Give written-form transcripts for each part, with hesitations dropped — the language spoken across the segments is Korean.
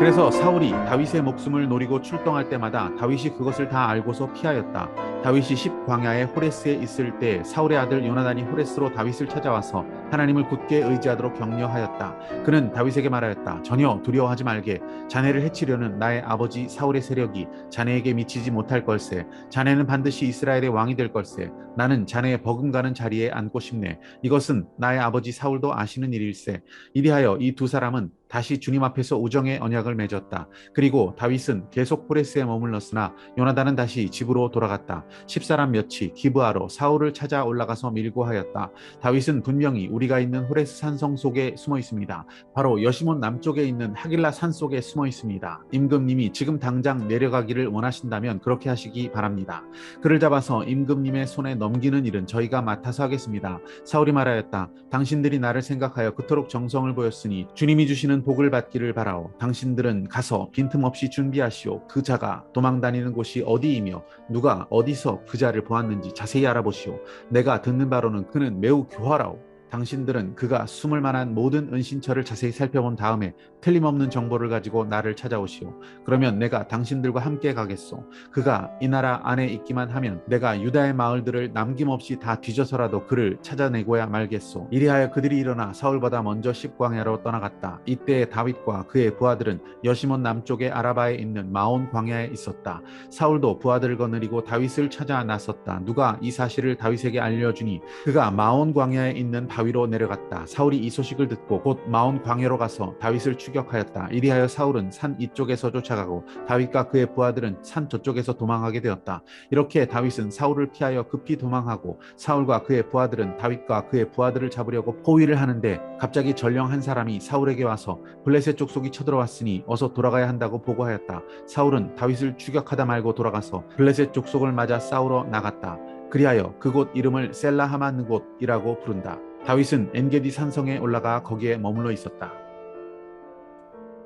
그래서 사울이 다윗의 목숨을 노리고 출동할 때마다 다윗이 그것을 다 알고서 피하였다. 다윗이 십광야의 호레스에 있을 때 사울의 아들 요나단이 호레스로 다윗을 찾아와서 하나님을 굳게 의지하도록 격려하였다. 그는 다윗에게 말하였다. 전혀 두려워하지 말게. 자네를 해치려는 나의 아버지 사울의 세력이 자네에게 미치지 못할 걸세. 자네는 반드시 이스라엘의 왕이 될 걸세. 나는 자네의 버금가는 자리에 앉고 싶네. 이것은 나의 아버지 사울도 아시는 일일세. 이리하여 이 두 사람은 다시 주님 앞에서 우정의 언약을 맺었다. 그리고 다윗은 계속 호레스에 머물렀으나 요나단은 다시 집으로 돌아갔다. 10사람 몇이 기브아로 사울을 찾아 올라가서 밀고 하였다. 다윗은 분명히 우리가 있는 호레스 산성 속에 숨어 있습니다. 바로 여시몬 남쪽에 있는 하길라 산 속에 숨어 있습니다. 임금님이 지금 당장 내려가기를 원하신다면 그렇게 하시기 바랍니다. 그를 잡아서 임금님의 손에 넘기는 일은 저희가 맡아서 하겠습니다. 사울이 말하였다. 당신들이 나를 생각하여 그토록 정성을 보였으니 주님이 주시는 복을 받기를 바라오. 당신들은 가서 빈틈없이 준비하시오. 그 자가 도망다니는 곳이 어디이며 누가 어디서 그 자를 보았는지 자세히 알아보시오. 내가 듣는 바로는 그는 매우 교활하오. 당신들은 그가 숨을 만한 모든 은신처를 자세히 살펴본 다음에 틀림없는 정보를 가지고 나를 찾아오시오. 그러면 내가 당신들과 함께 가겠소. 그가 이 나라 안에 있기만 하면 내가 유다의 마을들을 남김없이 다 뒤져서라도 그를 찾아내고야 말겠소. 이리하여 그들이 일어나 사울보다 먼저 십광야로 떠나갔다. 이때 다윗과 그의 부하들은 여시몬 남쪽의 아라바에 있는 마온 광야에 있었다. 사울도 부하들을 거느리고 다윗을 찾아 나섰다. 누가 이 사실을 다윗에게 알려주니 그가 마온 광야에 있는 바위로 내려갔다. 사울이 이 소식을 듣고 곧 마온 광야로 가서 다윗을 추격하였다. 이리하여 사울은 산 이쪽에서 쫓아가고 다윗과 그의 부하들은 산 저쪽에서 도망하게 되었다. 이렇게 다윗은 사울을 피하여 급히 도망하고 사울과 그의 부하들은 다윗과 그의 부하들을 잡으려고 포위를 하는데 갑자기 전령 한 사람이 사울에게 와서 블레셋 족속이 쳐들어왔으니 어서 돌아가야 한다고 보고하였다. 사울은 다윗을 추격하다 말고 돌아가서 블레셋 족속을 맞아 싸우러 나갔다. 그리하여 그곳 이름을 셀라하만곳이라고 부른다. 다윗은 엔게디 산성에 올라가 거기에 머물러 있었다.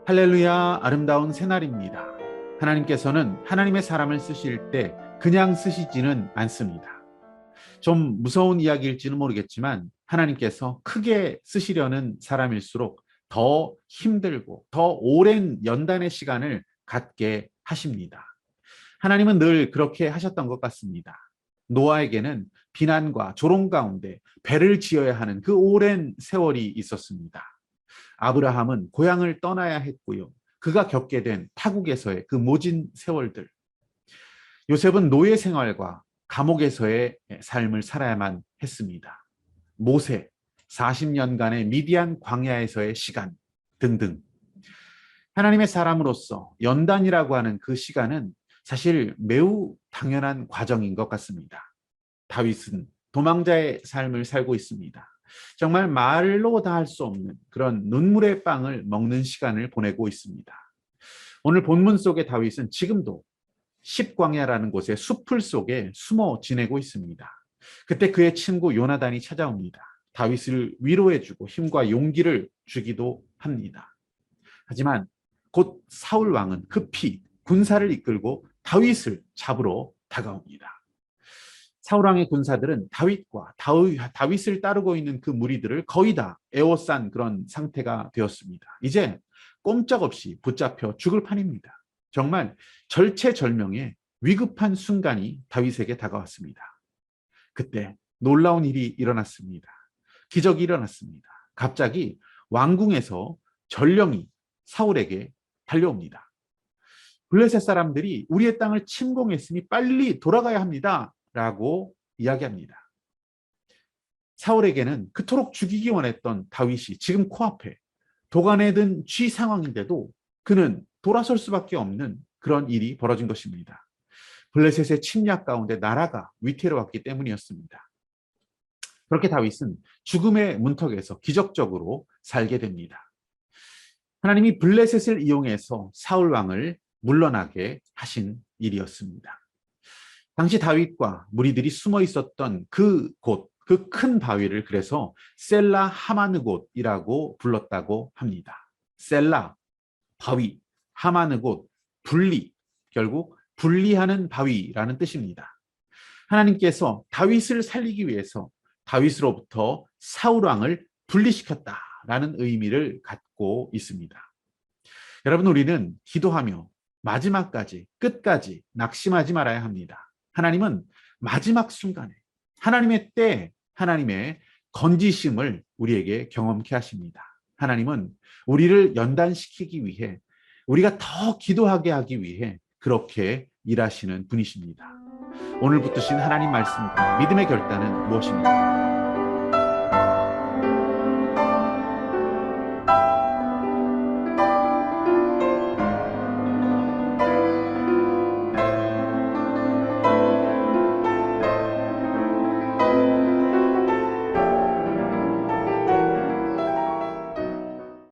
할렐루야, 아름다운 새날입니다. 하나님께서는 하나님의 사람을 쓰실 때 그냥 쓰시지는 않습니다. 좀 무서운 이야기일지는 모르겠지만 하나님께서 크게 쓰시려는 사람일수록 더 힘들고 더 오랜 연단의 시간을 갖게 하십니다. 하나님은 늘 그렇게 하셨던 것 같습니다. 노아에게는 비난과 조롱 가운데 배를 지어야 하는 그 오랜 세월이 있었습니다. 아브라함은 고향을 떠나야 했고요. 그가 겪게 된 타국에서의 그 모진 세월들. 요셉은 노예 생활과 감옥에서의 삶을 살아야만 했습니다. 모세 40년간의 미디안 광야에서의 시간 등등. 하나님의 사람으로서 연단이라고 하는 그 시간은 사실 매우 당연한 과정인 것 같습니다. 다윗은 도망자의 삶을 살고 있습니다. 정말 말로 다 할 수 없는 그런 눈물의 빵을 먹는 시간을 보내고 있습니다. 오늘 본문 속의 다윗은 지금도 십광야라는 곳의 숲풀 속에 숨어 지내고 있습니다. 그때 그의 친구 요나단이 찾아옵니다. 다윗을 위로해주고 힘과 용기를 주기도 합니다. 하지만 곧 사울 왕은 급히 군사를 이끌고 다윗을 잡으러 다가옵니다. 사울 왕의 군사들은 다윗과 다윗을 따르고 있는 그 무리들을 거의 다 에워싼 그런 상태가 되었습니다. 이제 꼼짝없이 붙잡혀 죽을 판입니다. 정말 절체절명의 위급한 순간이 다윗에게 다가왔습니다. 그때 놀라운 일이 일어났습니다. 기적이 일어났습니다. 갑자기 왕궁에서 전령이 사울에게 달려옵니다. 블레셋 사람들이 우리의 땅을 침공했으니 빨리 돌아가야 합니다. 라고 이야기합니다. 사울에게는 그토록 죽이기 원했던 다윗이 지금 코앞에 도간에 든 쥐 상황인데도 그는 돌아설 수밖에 없는 그런 일이 벌어진 것입니다. 블레셋의 침략 가운데 나라가 위태로웠기 때문이었습니다. 그렇게 다윗은 죽음의 문턱에서 기적적으로 살게 됩니다. 하나님이 블레셋을 이용해서 사울 왕을 물러나게 하신 일이었습니다. 당시 다윗과 무리들이 숨어 있었던 그 곳, 그 큰 바위를 그래서 셀라 하마느곳이라고 불렀다고 합니다. 셀라, 바위, 하마느곳, 분리, 결국 분리하는 바위라는 뜻입니다. 하나님께서 다윗을 살리기 위해서 다윗으로부터 사울 왕을 분리시켰다라는 의미를 갖고 있습니다. 여러분, 우리는 기도하며 마지막까지, 끝까지 낙심하지 말아야 합니다. 하나님은 마지막 순간에 하나님의 때, 하나님의 건지심을 우리에게 경험케 하십니다. 하나님은 우리를 연단시키기 위해, 우리가 더 기도하게 하기 위해 그렇게 일하시는 분이십니다. 오늘 붙드신 하나님 말씀과 믿음의 결단은 무엇입니까?